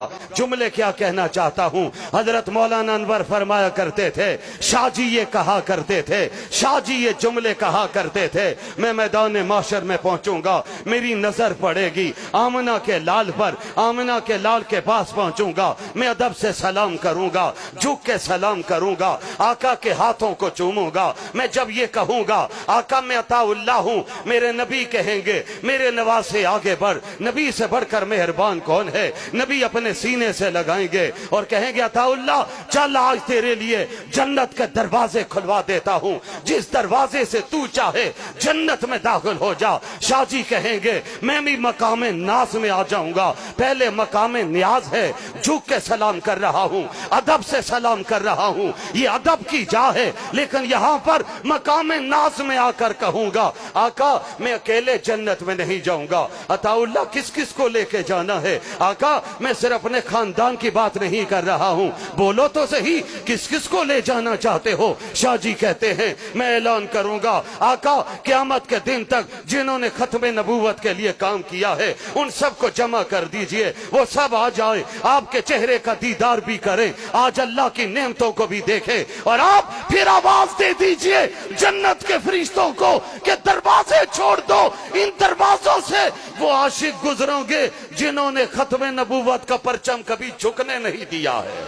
जुमले क्या कहना चाहता हूँ। हजरत मौलाना अनवर फरमाया करते थे, शाह जी ये कहा करते थे, शाह जी ये जुमले कहा करते थे, मैं मैदान माशर में पहुंचूंगा, मेरी नजर पड़ेगी आमना के लाल पर, आमना के लाल के पास पहुंचूंगा, मैं अदब से सलाम करूंगा, झुक के सलाम करूंगा, आका के हाथों को चूमूंगा। मैं जब ये कहूंगा आका मैं अताउल्लाह हूँ, मेरे नबी कहेंगे मेरे नवासे आगे बढ़, नबी से बढ़कर मेहरबान कौन है। नबी अपने सीने से लगाएंगे और कहेंगे अताउल्लाह चल आज तेरे लिए जन्नत के दरवाजे खुलवा देता हूं, जिस दरवाजे से तू चाहे जन्नत में दाखिल हो जा। शाह जी कहेंगे मैं भी मकाम नाज में आ जाऊंगा, पहले मकाम नियाज है, झुक के सलाम कर रहा हूं, अदब से सलाम कर रहा हूं, ये अदब की जा है। लेकिन यहां पर मकाम नाज में आकर कहूंगा आका मैं अकेले जन्नत में नहीं जाऊंगा। अताउल्लाह किस किस को लेके जाना है। आका मैं सिर्फ अपने खानदान की बात नहीं कर रहा हूं, बोलो तो सही किस किस को ले जाना चाहते हो। शाह जी कहते हैं मैं ऐलान करूंगा आका क़यामत के दिन तक जिन्होंने खत्मे नबूवत के लिए काम किया है उन सबको जमा कर दीजिए, वो सब आ जाए, आपके चेहरे का दीदार भी करें, आज अल्लाह की नेमतों को भी देखें, और आप फिर आवाज दे दीजिए जन्नत के फरिश्तों को कि दरवाजे छोड़ दो, इन दरवाजों से वो आशिक गुजरोगे जिन्होंने खत्मे नबूवत का परचम कभी झुकने नहीं दिया है।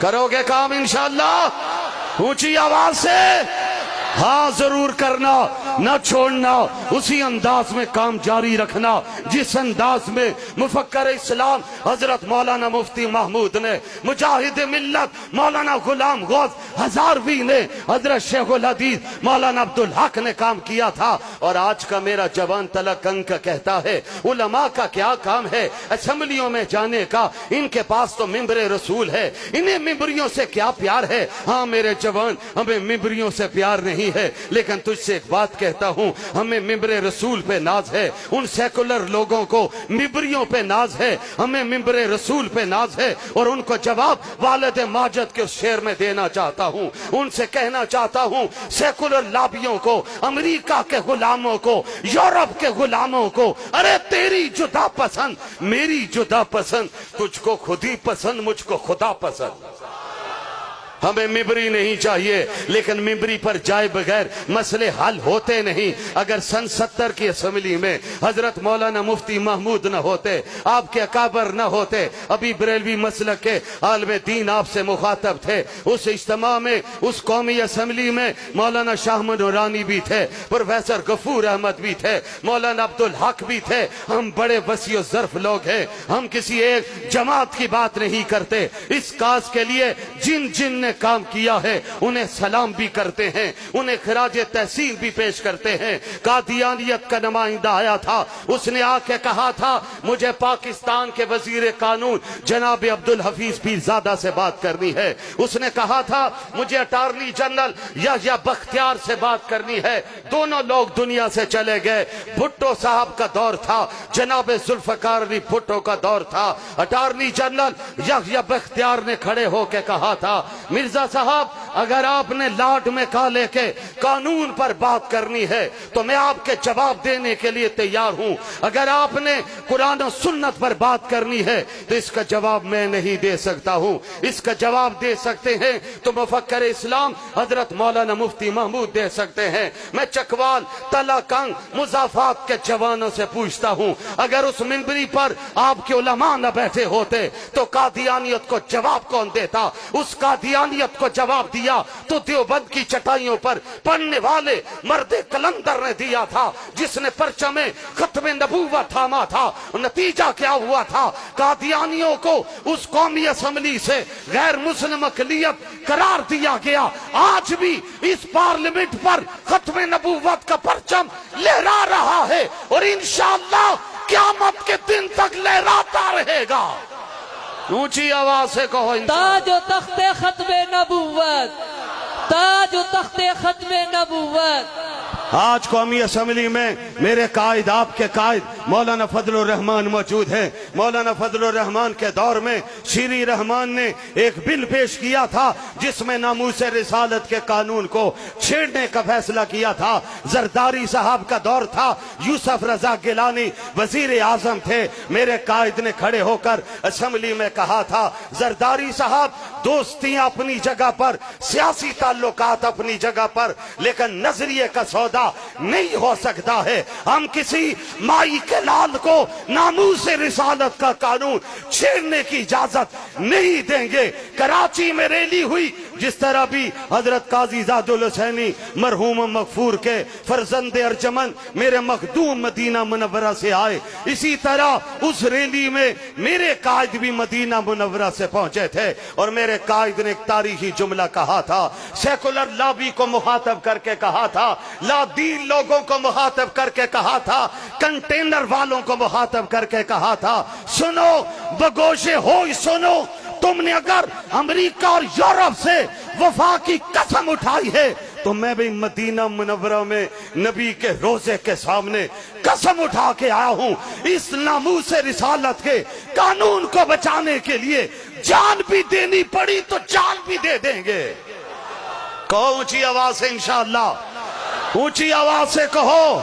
करोगे काम इंशाअल्लाह, ऊंची आवाज से हाँ जरूर करना, न छोड़ना, उसी अंदाज में काम जारी रखना जिस अंदाज में मुफक्कर इस्लाम हजरत मौलाना मुफ्ती महमूद ने, मुजाहिद मिल्लत मौलाना गुलाम गौस हजारवी ने, हजरत शेखुल हदीस मौलाना अब्दुल हक ने काम किया था। और आज का मेरा जवान तलक अंक कहता है उलमा का क्या काम है असेंबलियों में जाने का, इनके पास तो मिंबरे रसूल है, इन्हें मिंबरियों से क्या प्यार है। हाँ मेरे जवान हमें मिंबरियों से प्यार नहीं है, लेकिन तुझसे एक बात कहता हूं हमें मिंबरे रसूल पे नाज है, उन सेकुलर लोगों को मिंबरियों पे नाज है, हमें मिंबरे रसूल पे नाज है। और उनको जवाब वालिद माजिद के उस शेर में देना चाहता हूं, उनसे कहना चाहता हूं सेकुलर लाबियों को, अमेरिका के गुलामों को, यूरोप के गुलामों को, अरे तेरी जुदा पसंद मेरी जुदा पसंद, तुझको खुद ही पसंद मुझको खुदा पसंद। हमें मिंबरी नहीं चाहिए, लेकिन मिंबरी पर जाए बगैर मसले हल होते नहीं। अगर सन 70 की असेंबली में हजरत मौलाना मुफ्ती महमूद न होते, आपके अकाबर न होते, अभी बरेलवी मसलक के आलम दीन आपसे मुखातब थे, उस इज्तिमा में उस कौमी असेंबली में मौलाना शाह नूरानी भी थे, प्रोफेसर गफूर अहमद भी थे, मौलाना अब्दुल हक भी थे। हम बड़े वसी और ज़र्फ लोग हैं, हम किसी एक जमात की बात नहीं करते। इस काज के लिए जिन जिन ने काम किया है उन्हें सलाम भी करते हैं, उन्हें खराज तहसीन भी पेश करते हैं। कादियानियत का नुमाइंदा आया था, उसने आके कहा था मुझे पाकिस्तान के वजीर कानून जनाब अब्दुल हफीज पीरजादा से बात करनी है, उसने कहा था मुझे अटॉर्नी जनरल या बख्तियार से बात करनी है। दोनों लोग दुनिया से चले गए। भुट्टो साहब का दौर था, जनाब जुल्फकार अली भुट्टो का दौर था, अटॉर्नी जनरल या बख्तियार ने खड़े होकर कहा था मिर्जा साहब अगर आपने लाट में काले के कानून पर बात करनी है तो मैं आपके जवाब देने के लिए तैयार हूं, अगर आपने कुरान और सुन्नत पर बात करनी है तो इसका जवाब मैं नहीं दे सकता हूं, इसका जवाब दे सकते हैं तो मुफक्कर इस्लाम हजरत मौलाना मुफ्ती महमूद दे सकते हैं। मैं चकवाल तलाकंग मुजाफात के जवानों से पूछता हूं अगर उस मिंबरी पर आपके उलमा न बैठे होते तो कादियानियत को जवाब कौन देता। उस कादियानियत को जवाब दिया तो देवबंद की चटाइयों पर पढ़ने वाले मर्दे कलंदर ने दिया था, जिसने परचमे खत्मे नबूवत थामा था। नतीजा क्या हुआ था, कादियानियों को उस कौमी असेंबली से गैर मुस्लिम अक़लियत करार दिया गया। आज भी इस पार्लियामेंट पर खत्मे नबूवत का परचम लहरा रहा है और इंशाअल्लाह क़यामत के दिन तक लहराता रहेगा। ऊंची आवाज से कहो ताजो तख्ते खत्मे नबूवत, ताजो तख्ते खत्मे नबूवत, आज कौमी असम्बली में मेरे कायद, आपके कायद मौलाना फजलुर रहमान मौजूद हैं। मौलाना फजलुर रहमान के दौर में शीरी रहमान ने एक बिल पेश किया था जिसमें नामूस रिसालत के कानून को छेड़ने का फैसला किया था। जरदारी साहब का दौर था, यूसुफ रजा गिलानी वजीर आजम थे। मेरे कायद ने खड़े होकर असम्बली में कहा था, जरदारी साहब दोस्तियां अपनी जगह पर, सियासी ताल्लुकात अपनी जगह पर, लेकिन नजरिए का सौदा नहीं हो सकता है। हम किसी माई के लाल को नामूस रिसालत का कानून छेड़ने की इजाजत नहीं देंगे। कराची में रैली हुई, जिस तरह भी हजरत काजी जादुल हुसैनी मरहूम मगफूर के फरजंद अर्जमन मेरे मखदूम मदीना मुनव्वरा से आए, इसी तरह उस रैली में मेरे कायद भी मदीना मुनव्वरा से पहुंचे थे। और मेरे कायद ने एक तारीखी जुमला कहा था, सेकुलर लॉबी को मुखातब करके कहा था, लादीन लोगों को मुखातब करके कहा था, कंटेनर वालों को मुखातब करके कहा था, सुनो बगोशे हो, सुनो तुमने अगर अमेरिका और यूरोप से वफा की कसम उठाई है तो मैं भी मदीना मुनव्वरा में नबी के रोजे के सामने कसम उठा के आया हूं, इस नामूस रिसालत के कानून को बचाने के लिए जान भी देनी पड़ी तो जान भी दे देंगे। कहो ऊंची आवाज से इंशाअल्लाह, ऊंची आवाज से कहो।